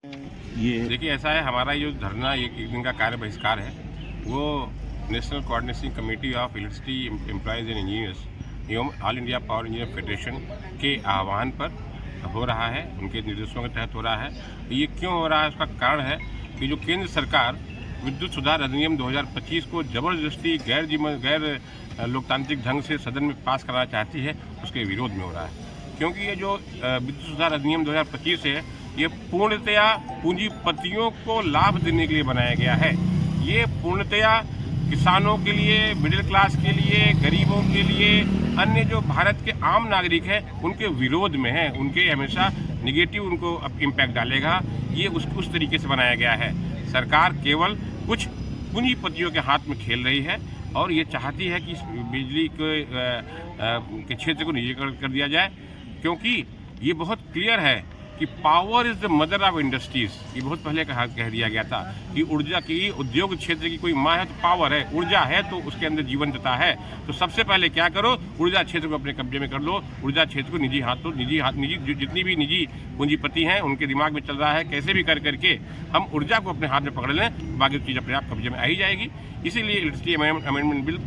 ये देखिए, ऐसा है, हमारा ये जो धरना एक दिन का कार्य बहिष्कार है, वो national coordination committee of electricity employees and engineers एवं all India power engineer federation के आह्वान पर हो रहा है, उनके निर्देशों के तहत हो रहा है। ये क्यों हो रहा है, उसका कारण है कि जो केंद्र सरकार विद्युत सुधार अधिनियम 2025 को ज़बरदस्ती गैर लोकतांत्रिक ढंग से सदन में पास कराना चाहती है, उसके विरोध में हो रहा है। क्योंकि ये जो विद्युत सुधार अधिनियम 2025 है, ये पूर्णतया पूंजीपतियों को लाभ देने के लिए बनाया गया है। ये पूर्णतया किसानों के लिए, मिडिल क्लास के लिए, गरीबों के लिए, अन्य जो भारत के आम नागरिक हैं उनके विरोध में है, उनके हमेशा निगेटिव उनको इम्पैक्ट डालेगा। ये उस तरीके से बनाया गया है। सरकार केवल कुछ पूंजीपतियों के हाथ में खेल रही है और ये चाहती है कि बिजली के क्षेत्र को निजीकरण कर दिया जाए, क्योंकि ये बहुत क्लियर है कि power is the mother of industries. ये बहुत पहले कह दिया गया था कि ऊर्जा की, उद्योग क्षेत्र की कोई माँ है तो पावर है, ऊर्जा है तो उसके अंदर जीवंतता है। तो सबसे पहले क्या करो, ऊर्जा क्षेत्र को अपने कब्जे में कर लो, ऊर्जा क्षेत्र को निजी जितनी भी निजी पूंजीपति हैं उनके दिमाग में चल रहा है कैसे भी करके हम ऊर्जा को अपने हाथ में पकड़ लें, बाकी चीज़ अपने आप कब्जे में आ ही जाएगी। इसीलिए इलेक्ट्रिसिटी अमेंडमेंट बिल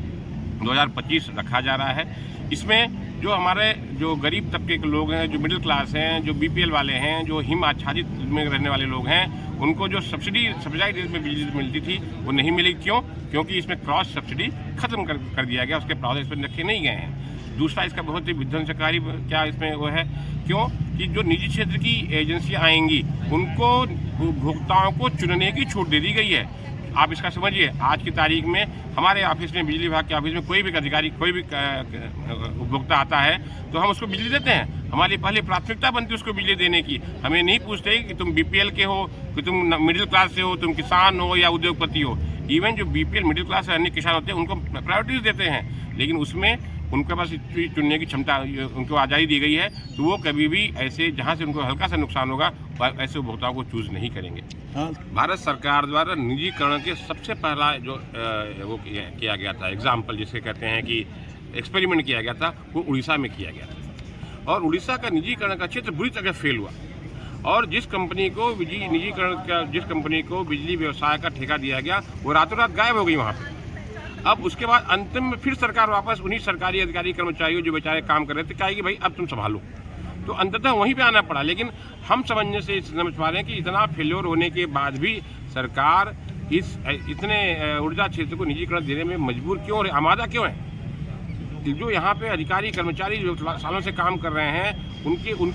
2025 रखा जा रहा है। इसमें जो हमारे जो गरीब तबके के लोग हैं, जो मिडिल क्लास हैं, जो बीपीएल वाले हैं, जो हिम आच्छादित में रहने वाले लोग हैं, उनको जो सब्सिडाइज रेट में बिजली मिलती थी वो नहीं मिली। क्यों? क्योंकि इसमें क्रॉस सब्सिडी खत्म कर दिया गया, उसके प्रावधान इसमें रखे नहीं गए हैं। दूसरा, इसका बहुत ही विध्वंसकारी क्या इसमें वो है, क्यों कि जो निजी क्षेत्र की एजेंसियाँ आएंगी उनको उपभोक्ताओं को चुनने की छूट दे दी गई है। आप इसका समझिए, आज की तारीख में हमारे ऑफिस में, बिजली विभाग के ऑफिस में कोई भी अधिकारी, कोई भी उपभोक्ता आता है तो हम उसको बिजली देते हैं। हमारी पहले प्राथमिकता बनती है उसको बिजली देने की। हमें नहीं पूछते कि तुम बीपीएल के हो, कि तुम मिडिल क्लास से हो, तुम किसान हो या उद्योगपति हो। इवन जो बीपीएल, मिडिल क्लास अन्य किसान होते हैं उनको प्रायोरिटीज देते हैं, लेकिन उसमें उनके पास चुनने की क्षमता, उनको आज़ादी दी गई है, तो वो कभी भी ऐसे जहाँ से उनको हल्का सा नुकसान होगा ऐसे उपभोक्ताओं को चूज़ नहीं करेंगे। हाँ, भारत सरकार द्वारा निजीकरण के सबसे पहला जो वो किया गया था, एग्जाम्पल जिसे कहते हैं कि एक्सपेरिमेंट किया गया था, वो उड़ीसा में किया गया था। और उड़ीसा का निजीकरण का क्षेत्र बुरी तरह फेल हुआ और जिस कंपनी को बिजली व्यवसाय का ठेका दिया गया वो रातों रात गायब हो गई वहाँ पे। अब उसके बाद अंतिम में फिर सरकार वापस उन्हीं सरकारी अधिकारी कर्मचारियों जो बेचारे काम कर रहे थे कहेगी भाई अब तुम संभालो, तो अंततः वहीं पे आना पड़ा। लेकिन हम समझ पा रहे हैं कि इतना फेल्योर होने के बाद भी सरकार इतने ऊर्जा क्षेत्र को निजीकरण देने में मजबूर क्यों और आमादा क्यों है। जो यहाँ पे अधिकारी कर्मचारी जो सालों से काम कर रहे हैं